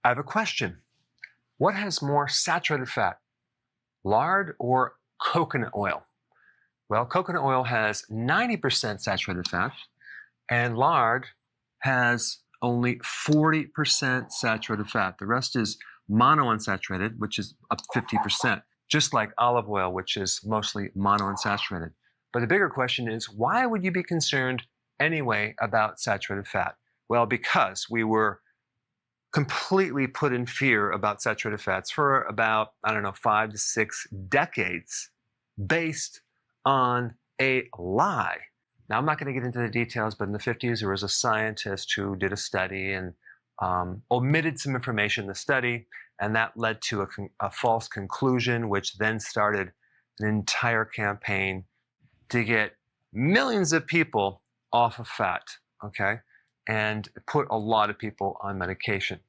I have a question. What has more saturated fat, lard or coconut oil? Well, coconut oil has 90% saturated fat, and lard has only 40% saturated fat. The rest is monounsaturated, which is up to 50%, just like olive oil, which is mostly monounsaturated. But the bigger question is, why would you be concerned anyway about saturated fat? Well, because we were completely put in fear about saturated fats for about, 5 to 6 decades based on a lie. Now, I'm not going to get into the details, but in the 50s, there was a scientist who did a study and omitted some information in the study, and that led to a false conclusion, which then started an entire campaign to get millions of people off of fat, okay, and put a lot of people on medication.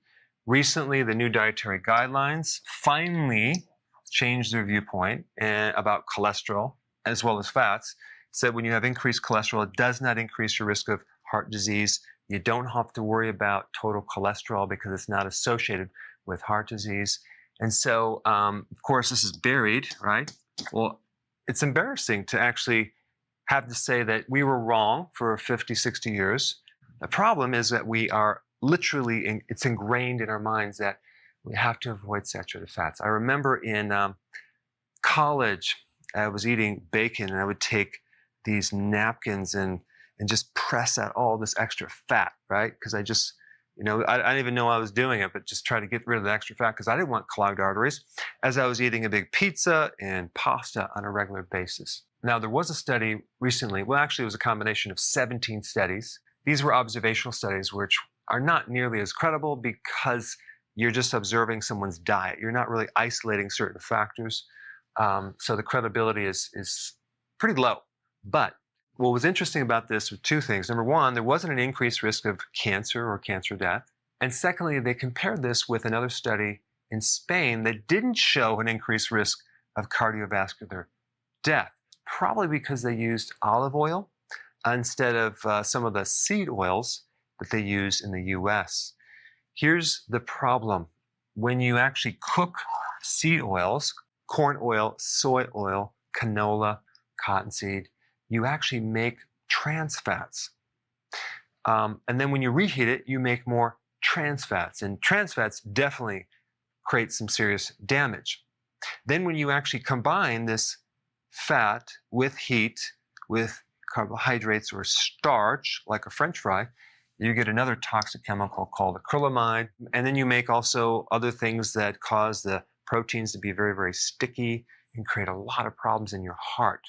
Recently, the new dietary guidelines finally changed their viewpoint about cholesterol as well as fats. Said when you have increased cholesterol, it does not increase your risk of heart disease. You don't have to worry about total cholesterol because it's not associated with heart disease. And so, of course, this is buried, right? Well, it's embarrassing to actually have to say that we were wrong for 50, 60 years. The problem is that we are literally, it's ingrained in our minds that we have to avoid saturated fats. I remember in college, I was eating bacon and I would take these napkins and just press out all this extra fat, right? Because I just, I didn't even know I was doing it, but just try to get rid of the extra fat because I didn't want clogged arteries as I was eating a big pizza and pasta on a regular basis. Now, there was a study recently, well, actually, it was a combination of 17 studies. These were observational studies, which are not nearly as credible because you're just observing someone's diet. You're not really isolating certain factors. So the credibility is pretty low. But what was interesting about this were two things. Number one, there wasn't an increased risk of cancer or cancer death. And secondly, they compared this with another study in Spain that didn't show an increased risk of cardiovascular death, probably because they used olive oil instead of some of the seed oils that they use in the US. Here's the problem. When you actually cook seed oils, corn oil, soy oil, canola, cottonseed, you actually make trans fats. And then when you reheat it, you make more trans fats. And trans fats definitely create some serious damage. Then when you actually combine this fat with heat, with carbohydrates or starch, like a French fry, you get another toxic chemical called acrylamide. And then you make also other things that cause the proteins to be very, very sticky and create a lot of problems in your heart.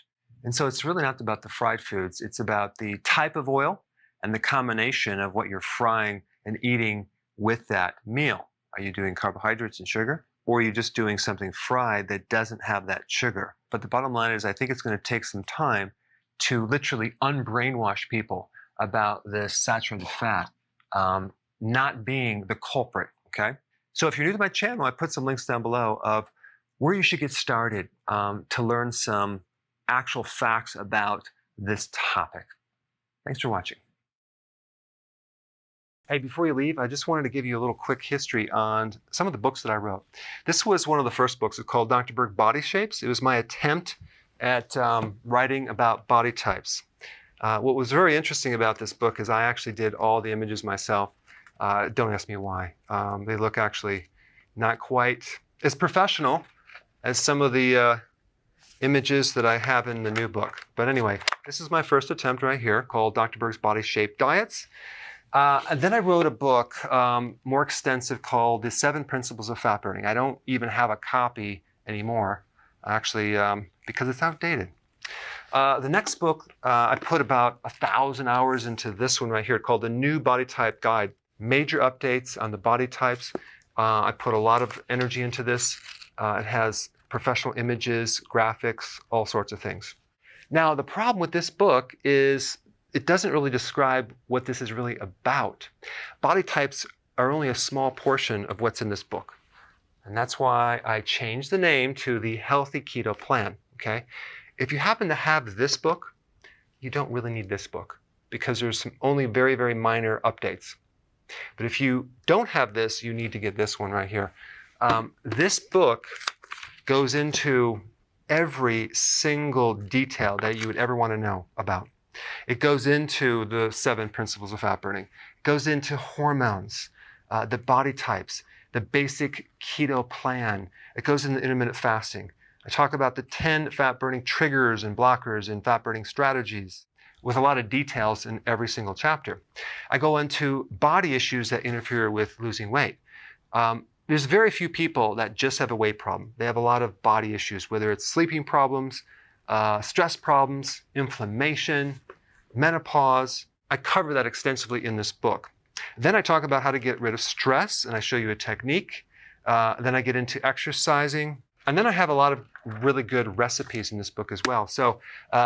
And so it's really not about the fried foods. It's about the type of oil and the combination of what you're frying and eating with that meal. Are you doing carbohydrates and sugar? Or are you just doing something fried that doesn't have that sugar? But the bottom line is I think it's going to take some time to literally unbrainwash people about this saturated fat not being the culprit, okay? So if you're new to my channel, I put some links down below of where you should get started to learn some actual facts about this topic. Thanks for watching. Hey, before you leave, I just wanted to give you a little quick history on some of the books that I wrote. This was one of the first books. It's called Dr. Berg Body Shapes. It was my attempt at writing about body types. What was very interesting about this book is I actually did all the images myself. Don't ask me why. They look actually not quite as professional as some of the images that I have in the new book. But anyway, this is my first attempt right here called Dr. Berg's Body Shape Diets. And then I wrote a book more extensive called The 7 Principles of Fat Burning. I don't even have a copy anymore, actually, because it's outdated. The next book, I put about 1,000 hours into this one right here called The New Body Type Guide. Major updates on the body types. I put a lot of energy into this. It has professional images, graphics, all sorts of things. Now, the problem with this book is it doesn't really describe what this is really about. Body types are only a small portion of what's in this book. And that's why I changed the name to the Healthy Keto Plan, okay? If you happen to have this book, you don't really need this book because there's only very, very minor updates. But if you don't have this, you need to get this one right here. This book goes into every single detail that you would ever want to know about. It goes into the 7 principles of fat burning. It goes into hormones, the body types, the basic keto plan. It goes into intermittent fasting. I talk about the 10 fat burning triggers and blockers and fat burning strategies with a lot of details in every single chapter. I go into body issues that interfere with losing weight. There's very few people that just have a weight problem. They have a lot of body issues, whether it's sleeping problems, stress problems, inflammation, menopause. I cover that extensively in this book. Then I talk about how to get rid of stress, and I show you a technique. Then I get into exercising. And then I have a lot of really good recipes in this book as well. So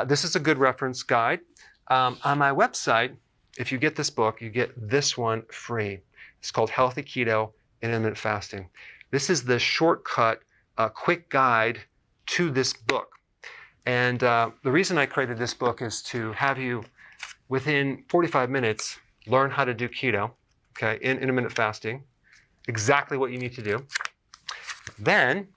this is a good reference guide. On my website, if you get this book, you get this one free. It's called Healthy Keto and Intermittent Fasting. This is the shortcut, quick guide to this book. And the reason I created this book is to have you, within 45 minutes, learn how to do keto, okay, in intermittent fasting, exactly what you need to do. Then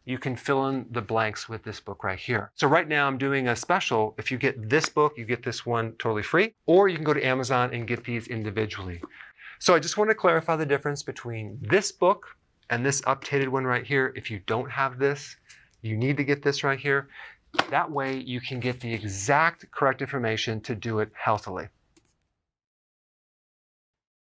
you can fill in the blanks with this book right here. So right now I'm doing a special. If you get this book, you get this one totally free, or you can go to Amazon and get these individually. So I just want to clarify the difference between this book and this updated one right here. If you don't have this, you need to get this right here. That way you can get the exact correct information to do it healthily.